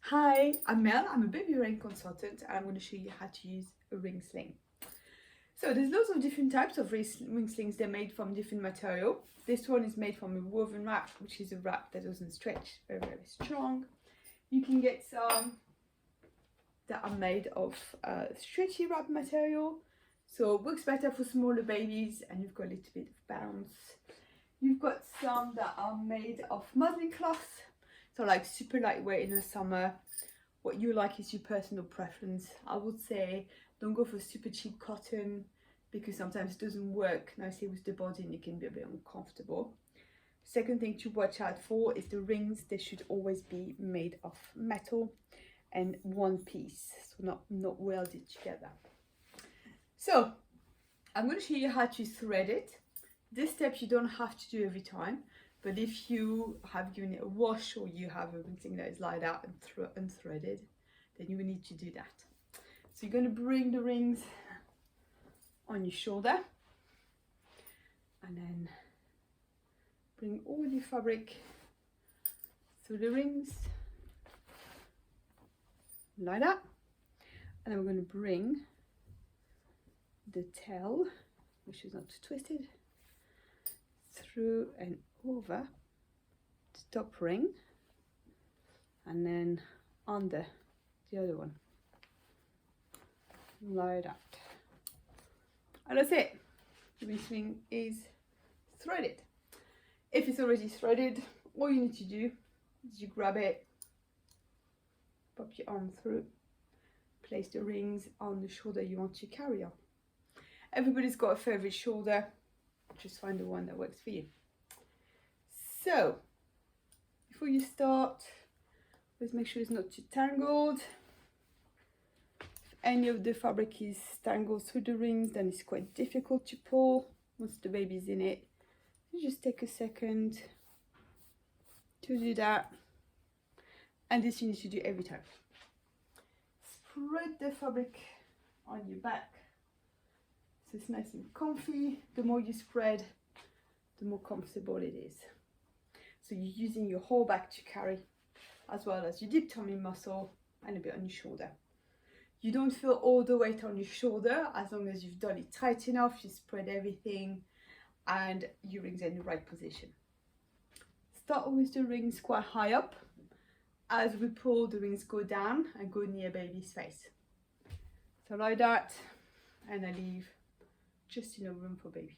Hi, I'm Mel. I'm a baby ring consultant and I'm going to show you how to use a ring sling. So there's lots of different types of ring slings. They're made from different material. This one is made from a woven wrap, which is a wrap that doesn't stretch, very strong. You can get some that are made of stretchy wrap material, so it works better for smaller babies and you've got a little bit of bounce. You've got some that are made of muslin cloth, so like super lightweight in the summer. What you like is your personal preference. I would say don't go for super cheap cotton because sometimes it doesn't work nicely with the body and it can be a bit uncomfortable. Second thing to watch out for is the rings. They should always be made of metal and one piece, so not welded together. So I'm going to show you how to thread it. This step you don't have to do every time, but if you have given it a wash or you have everything that is laid out and unthreaded, then you will need to do that. So you're going to bring the rings on your shoulder and then bring all your fabric through the rings like that, and then we're going to bring the tail, which is not twisted, through and over the top ring and then under the other one like that, and that's it. The ring sling is threaded. If it's already threaded, all you need to do is you grab it, pop your arm through, place the rings on the shoulder you want to carry on. Everybody's got a favorite shoulder, just find the one that works for you. So before you start, let's make sure it's not too tangled. If any of the fabric is tangled through the rings, then it's quite difficult to pull once the baby's in it. You just take a second to do that, and this you need to do every time. Spread the fabric on your back so it's nice and comfy. The more you spread, the more comfortable it is. So you're using your whole back to carry, as well as your deep tummy muscle and a bit on your shoulder. You don't feel all the weight on your shoulder as long as you've done it tight enough, you spread everything and your rings are in the right position. Start with the rings quite high up. As we pull, the rings go down and go near baby's face. So like that, and I leave just enough room for baby.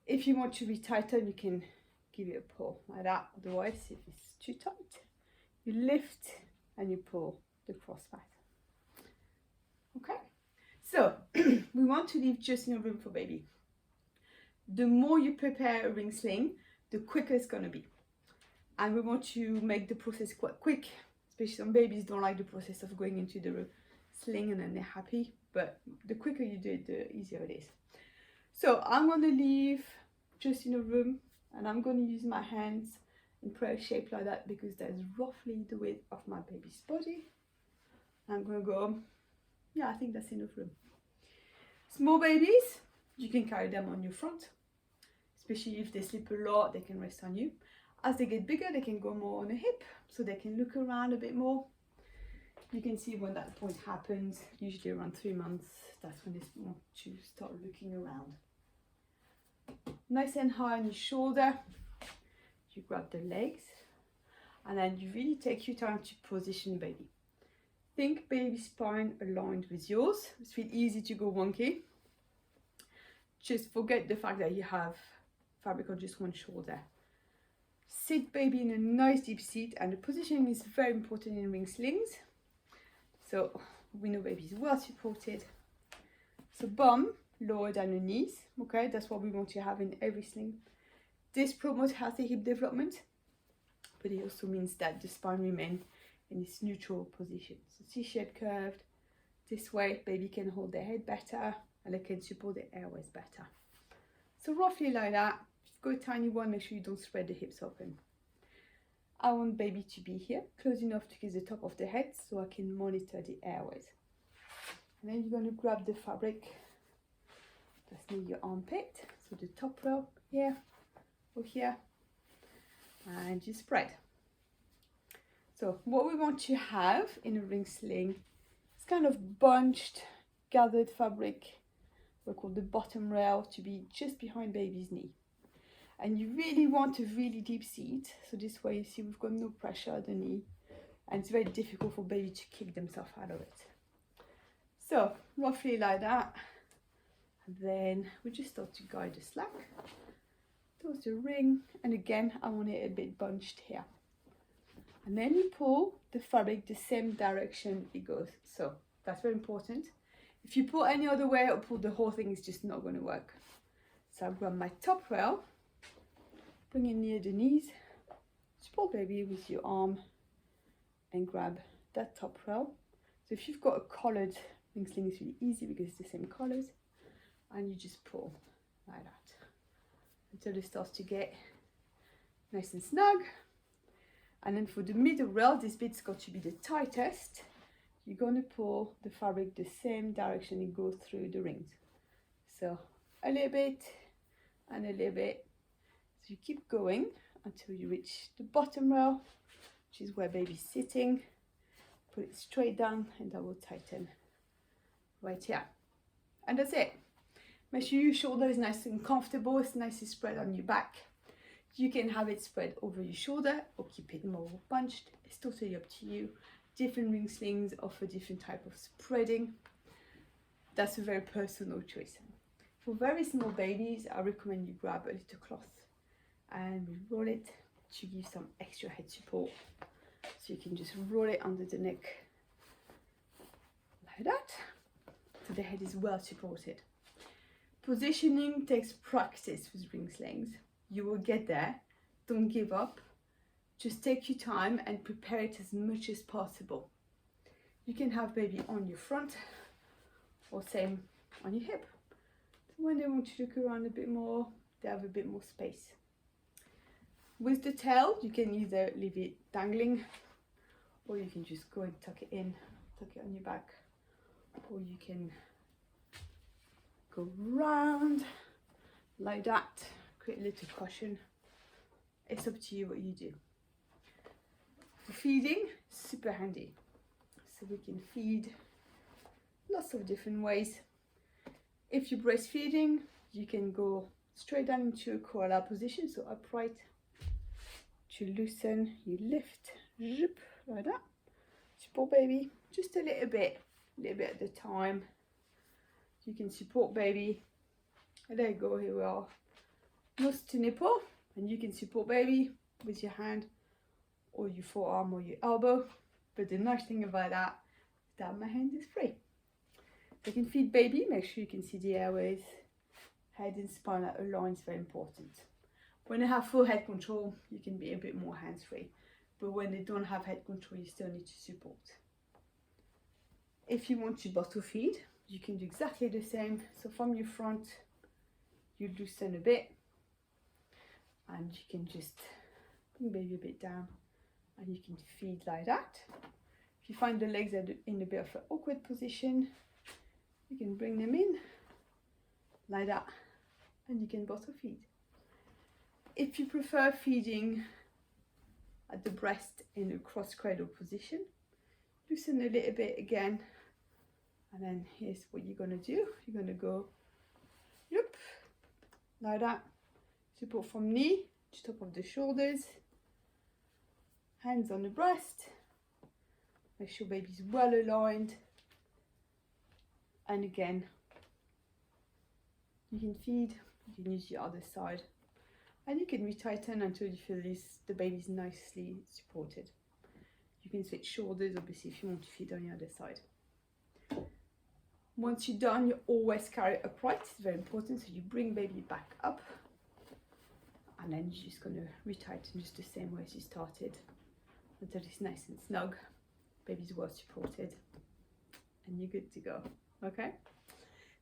If you want to retighten, you can give it a pull like that. Otherwise, if it's too tight, you lift and you pull the crossbar. Okay, so we want to leave just enough room for baby. The more you prepare a ring sling, the quicker it's going to be. And we want to make the process quite quick, especially some babies don't like the process of going into the sling and then they're happy, but the quicker you do it, the easier it is. So I'm going to leave just enough room and I'm going to use my hands in prayer shape like that because that's roughly the width of my baby's body. I'm going to go, yeah, I think that's enough room. Small babies, you can carry them on your front, especially if they sleep a lot, they can rest on you. As they get bigger, they can go more on a hip, so they can look around a bit more. You can see when that point happens, usually around 3 months, that's when they want to start looking around. Nice and high on your shoulder, you grab the legs, and then you really take your time to position baby. Think baby spine aligned with yours. It's really easy to go wonky. Just forget the fact that you have fabric on just one shoulder. Sit baby in a nice deep seat, and the positioning is very important in ring slings. So we know baby is well supported. So bum lower than the knees, okay, that's what we want to have in every sling. This promotes healthy hip development, but it also means that the spine remains in its neutral position. So C-shaped curved, this way baby can hold their head better and they can support their airways better. So roughly like that. If you've got a tiny one, make sure you don't spread the hips open. I want baby to be here, close enough to kiss the top of the head so I can monitor the airways. And then you're going to grab the fabric that's near your armpit, so the top row here or here, and you spread. So what we want to have in a ring sling is kind of bunched, gathered fabric, we call the bottom rail, to be just behind baby's knee. And you really want a really deep seat, so this way you see we've got no pressure at the knee, and it's very difficult for baby to kick themselves out of it. So roughly like that, and then we just start to guide the slack towards the ring, and again I want it a bit bunched here. And then you pull the fabric the same direction it goes, so that's very important. If you pull any other way or pull the whole thing, it's just not going to work. So I grab my top rail, bring it near the knees, support baby with your arm and grab that top rail. So if you've got a collared ring sling, it's really easy because it's the same colors, and you just pull like that until it starts to get nice and snug. And then for the middle rail, this bit's got to be the tightest. You're going to pull the fabric the same direction it goes through the rings. So a little bit and a little bit. So you keep going until you reach the bottom rail, which is where baby's sitting. Put it straight down and that will tighten right here. And that's it. Make sure your shoulder is nice and comfortable, it's nicely spread on your back. You can have it spread over your shoulder or keep it more bunched. It's totally up to you. Different ring slings offer different type of spreading. That's a very personal choice. For very small babies, I recommend you grab a little cloth and we roll it to give some extra head support. So you can just roll it under the neck like that, so the head is well supported. Positioning takes practice with ring slings. You will get there. Don't give up. Just take your time and prepare it as much as possible. You can have baby on your front or same on your hip. So when they want to look around a bit more, they have a bit more space. With the tail, you can either leave it dangling, or you can just go and tuck it in, tuck it on your back, or you can go round like that, create a little cushion. It's up to you what you do. For feeding, super handy. So we can feed lots of different ways. If you're breastfeeding, you can go straight down into a koala position, so upright. To loosen, you lift, zip, like that. Support baby, just a little bit at a time. You can support baby. There you go, here we are. Nose to nipple, and you can support baby with your hand or your forearm or your elbow. But the nice thing about that is that my hand is free. So you can feed baby, make sure you can see the airways. Head and spine are aligned is very important. When they have full head control, you can be a bit more hands-free. But when they don't have head control, you still need to support. If you want to bottle feed, you can do exactly the same. So from your front, you loosen a bit, and you can just bring baby a bit down, and you can feed like that. If you find the legs are in a bit of an awkward position, you can bring them in like that, and you can bottle feed. If you prefer feeding at the breast in a cross cradle position, loosen a little bit again, and then here's what you're going to do. You're going to go yep, like that. Support from knee to top of the shoulders, hands on the breast. Make sure baby's well aligned, and again you can feed, you can use the other side, and you can retighten until you feel the baby's nicely supported. You can switch shoulders obviously if you want to feed on the other side. Once you're done, you always carry it upright. It's very important. So you bring baby back up, and then you're just going to retighten just the same way as you started until it's nice and snug. Baby's well supported, and you're good to go. Okay,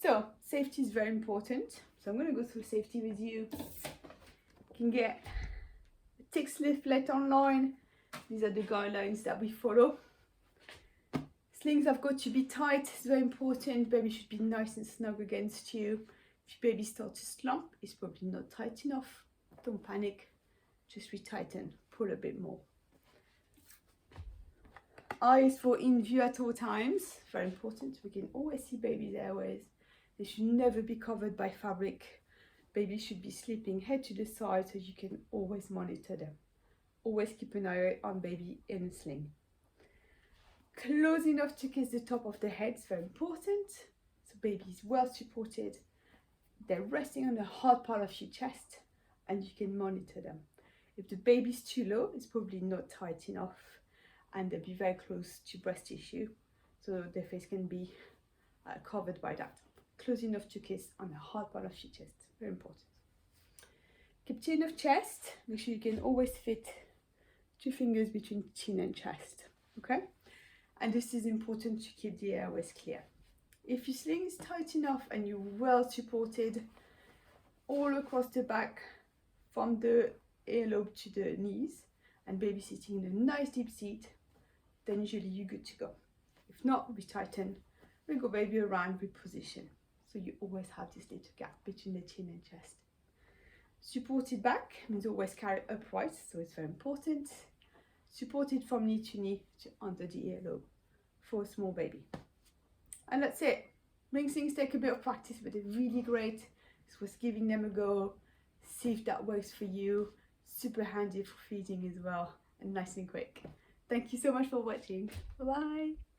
so safety is very important. So I'm going to go through safety with you. You can get a TICS leaflet online. These are the guidelines that we follow. Slings have got to be tight. It's very important. Baby should be nice and snug against you. If your baby starts to slump, it's probably not tight enough. Don't panic. Just retighten. Pull a bit more. Eyes for in view at all times, very important. We can always see baby's airways. They should never be covered by fabric. Baby should be sleeping head to the side so you can always monitor them. Always keep an eye on baby in a sling. Close enough to kiss the top of the head is very important. So baby is well supported. They're resting on the hard part of your chest and you can monitor them. If the baby's too low, it's probably not tight enough and they'll be very close to breast tissue. So their face can be covered by that. Close enough to kiss on the hard part of your chest, very important. Keep chin of chest, make sure you can always fit 2 fingers between chin and chest, okay? And this is important to keep the airways clear. If your sling is tight enough and you're well supported all across the back from the earlobe to the knees and baby sitting in a nice deep seat, then usually you're good to go. If not, we tighten, we go baby around, we position. So you always have this little gap between the chin and chest. Supported back means always carry upright, so it's very important. Supported from knee to under the earlobe for a small baby. And that's it. Ringslings take a bit of practice, but they're really great. This was giving them a go. See if that works for you. Super handy for feeding as well, and nice and quick. Thank you so much for watching. Bye bye.